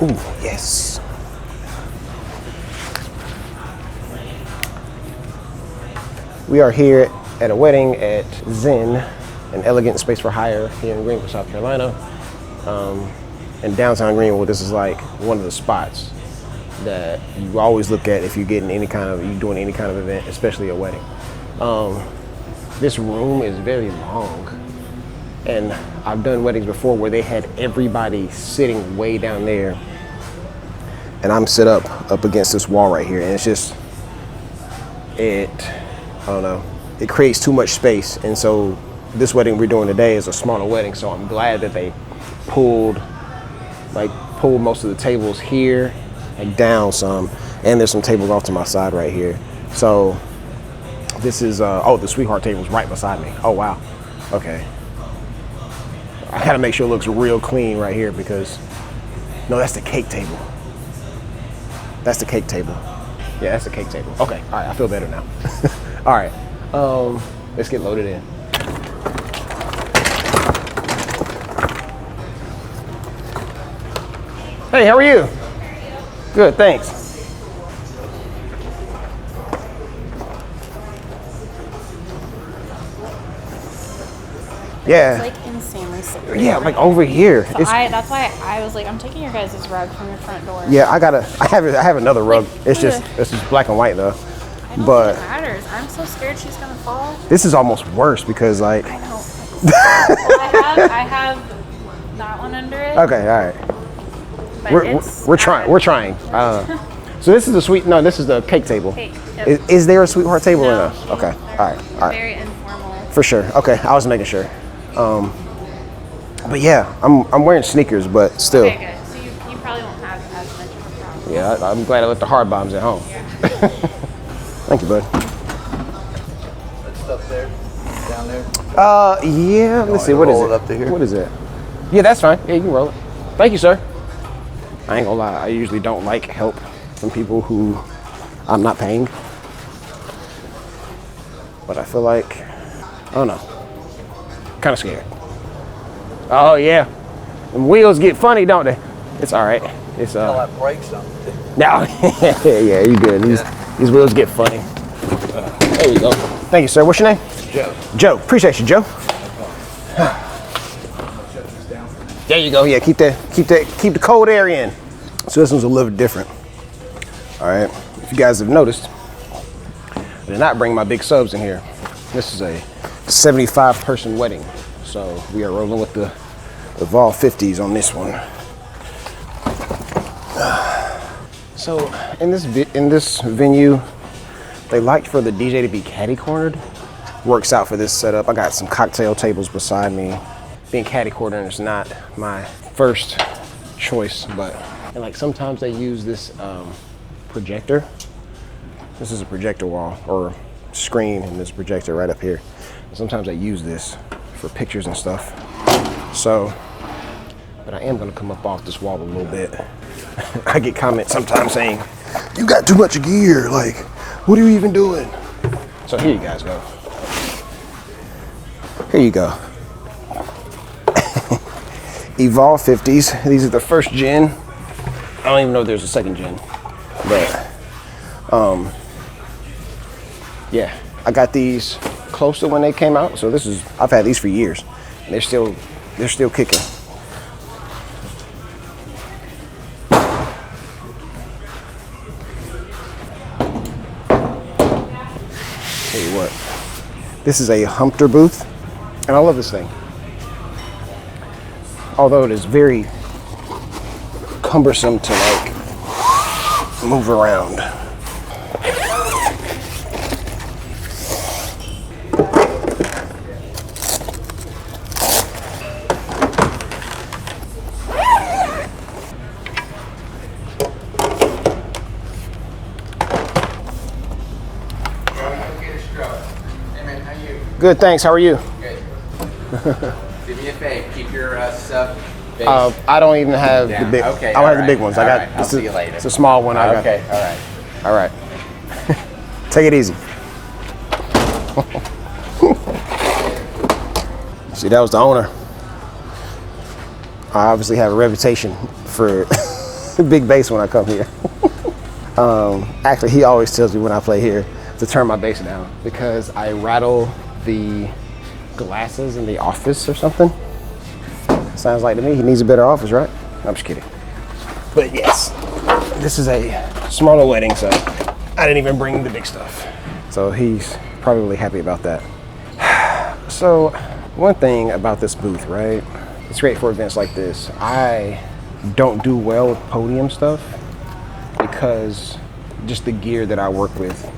Ooh, yes. We are here at a wedding at Zen, an elegant space for hire here in Greenville, South Carolina. In downtown Greenville, this is like one of the spots that you always look at if you're doing any kind of event, especially a wedding. This room is very long, and I've done weddings before where they had everybody sitting way down there, and I'm set up against this wall right here, and it's just, I don't know, it creates too much space. And so this wedding we're doing today is a smaller wedding, so I'm glad that they pulled most of the tables here and down some, and there's some tables off to my side right here. So this is the sweetheart table is right beside me. Oh wow, okay. I gotta make sure it looks real clean right here, because no, that's the cake table. That's the cake table. Yeah, that's the cake table. Okay, all right, I feel better now. All right, let's get loaded in. Hey, how are you? Good, thanks. Yeah. It's like insanely sick. Yeah, like over here. So that's why I was like, I'm taking your guys' rug from your front door. Yeah, I have another rug. It's just black and white though. I don't think it matters. I'm so scared she's gonna fall. This is almost worse because like. I know. Well, I have that one under it. Okay, all right. But We're trying. So this is this is the cake table. Cake, yep. Is there a sweetheart table No, or no? Okay, all right. Very informal. For sure. Okay, I was making sure. But yeah, I'm wearing sneakers, but still. Okay, good. So you probably won't have as much of a problem. Yeah, I'm glad I left the hard bombs at home. Yeah. Thank you, bud. That stuff there, down there. Yeah. Let's see. What is it? Up to here. What is it? Yeah, that's fine. Yeah, you can roll it. Thank you, sir. I ain't gonna lie. I usually don't like help from people who I'm not paying, but I feel like, I don't know, kind of scared. Oh yeah, them wheels get funny, don't they? It's all right. It's I'll have brakes on. no, yeah, you good. These wheels get funny. There you go. Thank you, sir. What's your name? Joe. Joe. Appreciate you, Joe. There you go. Yeah, keep the cold air in. So this one's a little different. All right. If you guys have noticed, I did not bring my big subs in here. This is a 75-person wedding, so we are rolling with the Vol 50s on this one. So in this venue, they liked for the DJ to be catty cornered. Works out for this setup. I got some cocktail tables beside me. Being catty cornered is not my first choice, but and like sometimes they use this projector. This is a projector wall or screen, and this projector right up here. And sometimes I use this for pictures and stuff. So, but I am gonna come up off this wall a little bit. I get comments sometimes saying, "You got too much gear. Like, what are you even doing?" So here you guys go. Here you go. Evolve 50s. These are the first gen. I don't even know if there's a second gen, but yeah, I got these close to when they came out. So I've had these for years, and they're still kicking. Tell you what, this is a Humpter booth, and I love this thing. Although it is very cumbersome to like move around. Good, thanks. How are you? Good. Do me a favor. Keep your stuff. I don't even have the big. Okay. I don't have the big ones. I got. Right. I'll see you later. It's a small one. I got. Okay. All right. All right. Take it easy. See, that was the owner. I obviously have a reputation for big bass when I come here. Actually, he always tells me when I play here to turn my bass down because I rattle the glasses in the office or something. Sounds like to me he needs a better office, right? I'm just kidding. But yes, this is a smaller wedding, so I didn't even bring the big stuff. So he's probably happy about that. So one thing about this booth, right? It's great for events like this. I don't do well with podium stuff because just the gear that I work with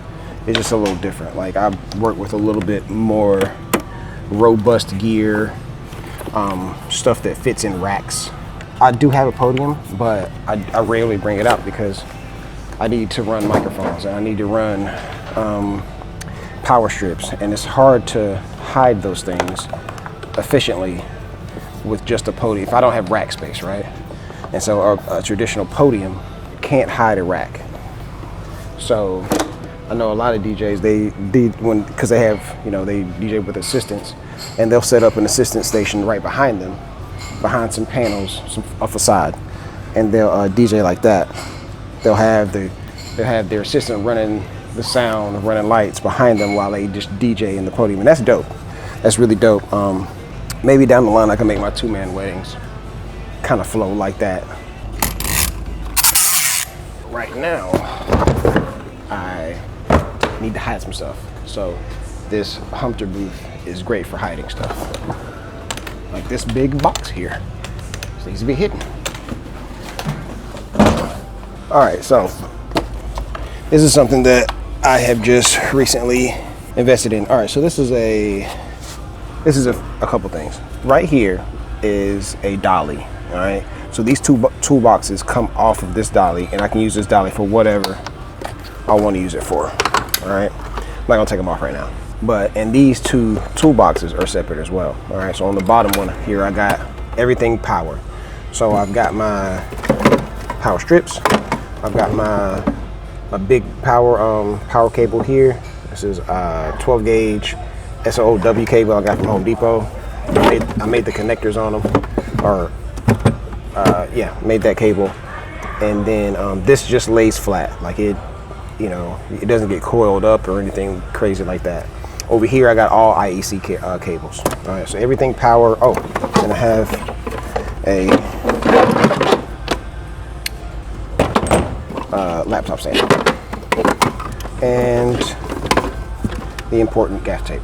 is just a little different. Like I work with a little bit more robust gear, stuff that fits in racks. I do have a podium, but I rarely bring it out because I need to run microphones and I need to run power strips, and it's hard to hide those things efficiently with just a podium if I don't have rack space, right? And so a traditional podium can't hide a rack. So I know a lot of DJs, because they have, they DJ with assistants, and they'll set up an assistant station right behind them, behind some panels, a facade, and they'll DJ like that. They'll have their assistant running the sound, running lights behind them while they just DJ in the podium, and that's dope. That's really dope. Maybe down the line I can make my two-man weddings kind of flow like that. Right now, I need to hide some stuff. So this Humpter booth is great for hiding stuff. Like this big box here. It needs to be hidden. All right, so this is something that I have just recently invested in. All right, so this is a couple things. Right here is a dolly, all right? So these two toolboxes come off of this dolly, and I can use this dolly for whatever I want to use it for, all right? I'm not gonna take them off right now. And these two toolboxes are separate as well, all right? So on the bottom one here, I got everything power. So I've got my power strips. I've got my big power cable here. This is 12 gauge SOW cable I got from Home Depot. I made the connectors on them, made that cable. And then this just lays flat, like it doesn't get coiled up or anything crazy like that. Over here I got all IEC cables. All right, so everything power. Oh, and I have a laptop stand and the important gaff tape.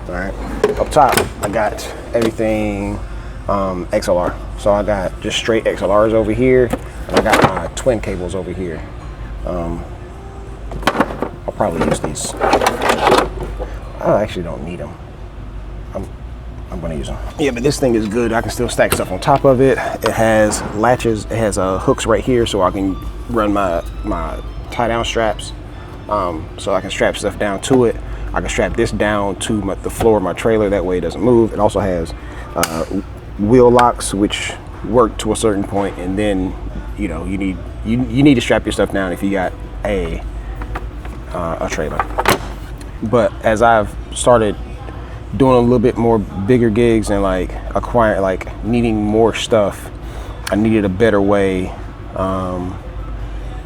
All right, up top I got everything XLR. So I got just straight XLRs over here, and I got my twin cables over here. I'll probably use these. I actually don't need them. I'm gonna use them. Yeah, but this thing is good. I can still stack stuff on top of it. It has latches. It has hooks right here, so I can run my tie down straps. So I can strap stuff down to it. I can strap this down to the floor of my trailer. That way it doesn't move. It also has wheel locks, which work to a certain point, and then you need to strap your stuff down if you got a trailer. But as I've started doing a little bit more bigger gigs and needing more stuff, I needed a better way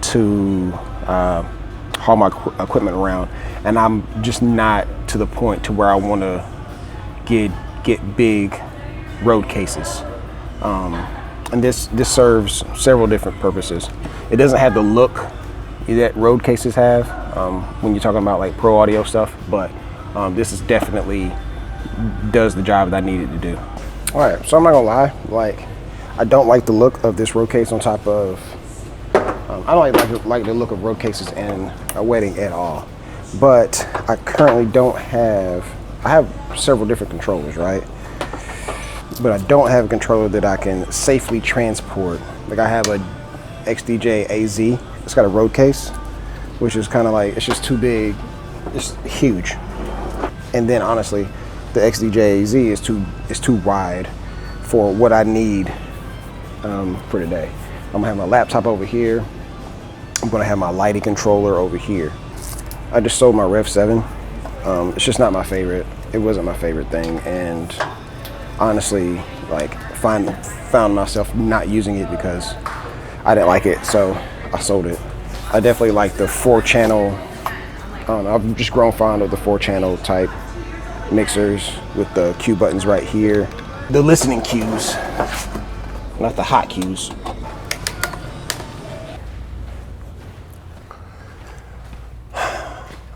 to haul my equipment around, and I'm just not to the point to where I want to get big road cases. And this serves several different purposes. It doesn't have the look that road cases have when you're talking about like pro audio stuff, but this is definitely does the job that I needed to do. All right, so I'm not gonna lie, I don't like the look of this road case on top of I don't like the look of road cases in a wedding at all. But I currently I have several different controllers, right? But I don't have a controller that I can safely transport. Like I have a XDJ AZ. It's got a road case, which is kind of like, it's just too big. It's huge. And then honestly, the XDJ AZ is too wide for what I need for today. I'm gonna have my laptop over here. I'm gonna have my lighting controller over here. I just sold my Rev 7. It's just not my favorite. It wasn't my favorite thing, and honestly, found myself not using it because I didn't like it, so I sold it. I definitely like the 4-channel. I don't know, I've just grown fond of the 4-channel type mixers with the cue buttons right here. The listening cues, not the hot cues.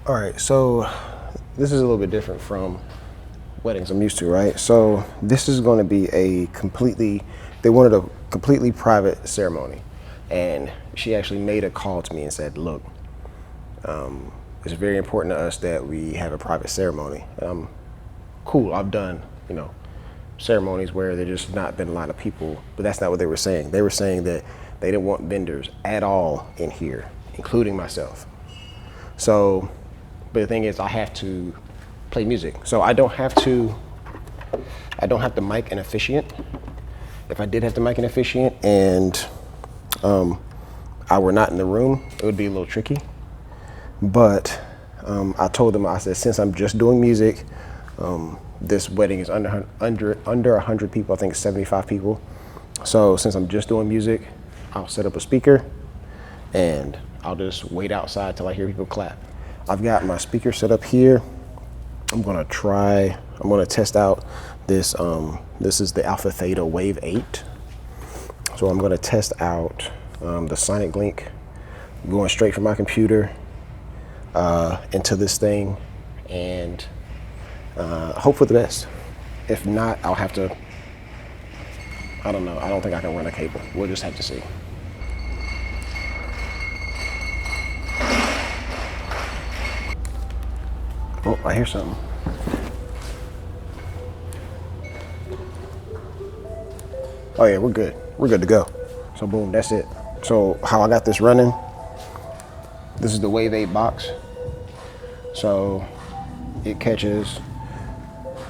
All right, so this is a little bit different from weddings I'm used to, right? So this is going to be they wanted a completely private ceremony. And she actually made a call to me and said, look, it's very important to us that we have a private ceremony. Cool, I've done, ceremonies where there's just not been a lot of people, but that's not what they were saying. They were saying that they didn't want vendors at all in here, including myself. So, but the thing is, I have to play music. So I don't have to mic an officiant. If I did have to mic an officiant and I were not in the room, it would be a little tricky. But I told them, I said, since I'm just doing music, this wedding is under 100 people. I think it's 75 people. So since I'm just doing music, I'll set up a speaker and I'll just wait outside till I hear people clap. I've got my speaker set up here. I'm gonna test out this. This is the Alpha Theta Wave 8. So I'm gonna test out the Sonic Link going straight from my computer into this thing and hope for the best. If not, I'll have to, I don't know. I don't think I can run a cable. We'll just have to see. Oh, I hear something. Oh yeah, we're good. We're good to go. So boom, that's it. So how I got this running, this is the Wave 8 box. So it catches,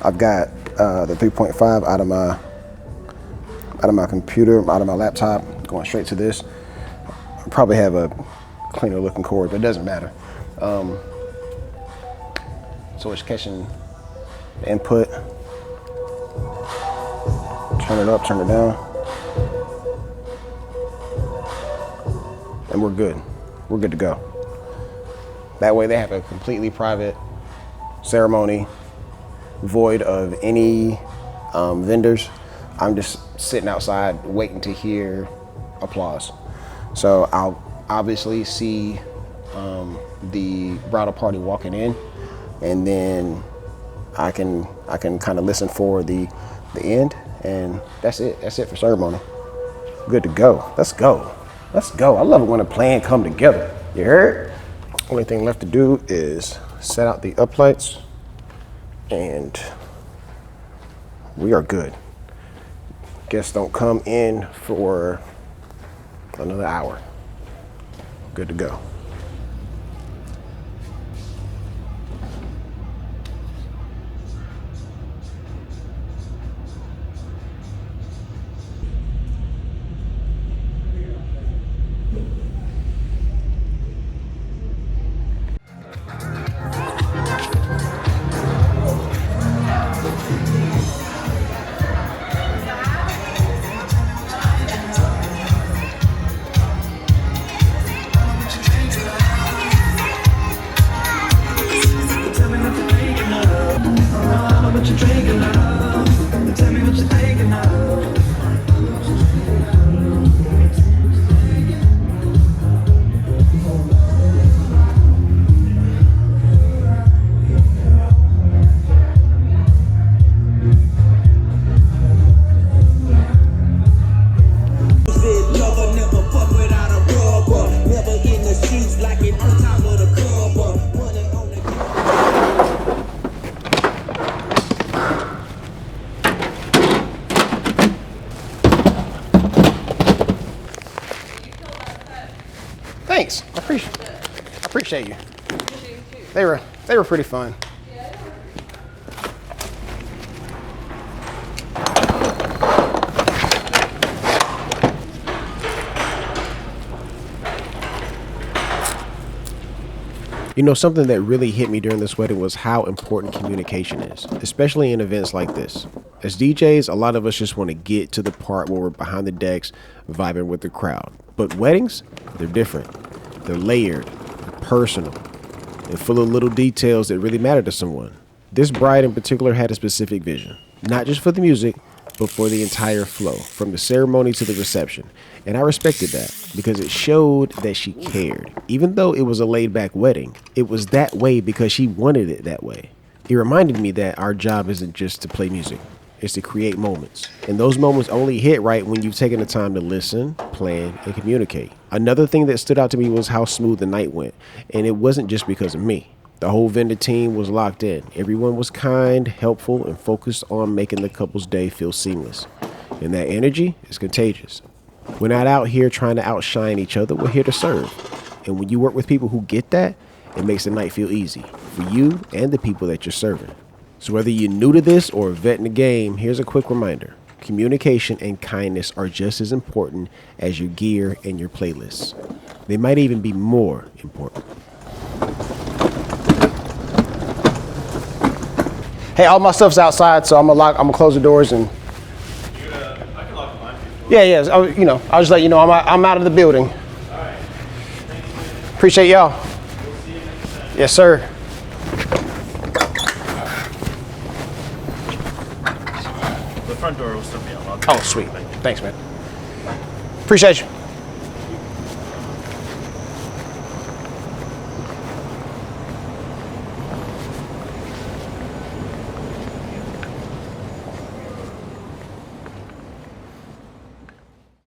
I've got the 3.5 out of my computer, out of my laptop, going straight to this. I probably have a cleaner looking cord, but it doesn't matter. So it's catching the input, turn it up, turn it down, and we're good. We're good to go. That way they have a completely private ceremony, void of any vendors. I'm just sitting outside waiting to hear applause. So I'll obviously see the bridal party walking in, and then I can kind of listen for the end, and that's it. That's it for ceremony. Good to go. Let's go. Let's go. I love it when a plan come together. You heard? Only thing left to do is set out the uplights, and we are good. Guests don't come in for another hour. Good to go. Thanks. I appreciate you. They were pretty fun. You know, something that really hit me during this wedding was how important communication is, especially in events like this. As DJs, a lot of us just want to get to the part where we're behind the decks, vibing with the crowd. But weddings, they're different. They're layered, they're personal, and full of little details that really matter to someone. This bride in particular had a specific vision, not just for the music, but for the entire flow, from the ceremony to the reception. And I respected that because it showed that she cared. Even though it was a laid-back wedding, it was that way because she wanted it that way. It reminded me that our job isn't just to play music, it's to create moments. And those moments only hit right when you've taken the time to listen, plan, and communicate. Another thing that stood out to me was how smooth the night went. And it wasn't just because of me. The whole vendor team was locked in. Everyone was kind, helpful, and focused on making the couple's day feel seamless. And that energy is contagious. We're not out here trying to outshine each other. We're here to serve. And when you work with people who get that, it makes the night feel easy for you and the people that you're serving. So whether you're new to this or a vet in the game, here's a quick reminder. Communication and kindness are just as important as your gear and your playlists. They might even be more important. Hey, all my stuff's outside, so I'm gonna close the doors and. I can lock mine. Yeah. I'll just let you know I'm out of the building. All right. Appreciate y'all. We'll see you next time. Yes, sir. The front door will still be unlocked. Oh, sweet. Thanks, man. Appreciate you.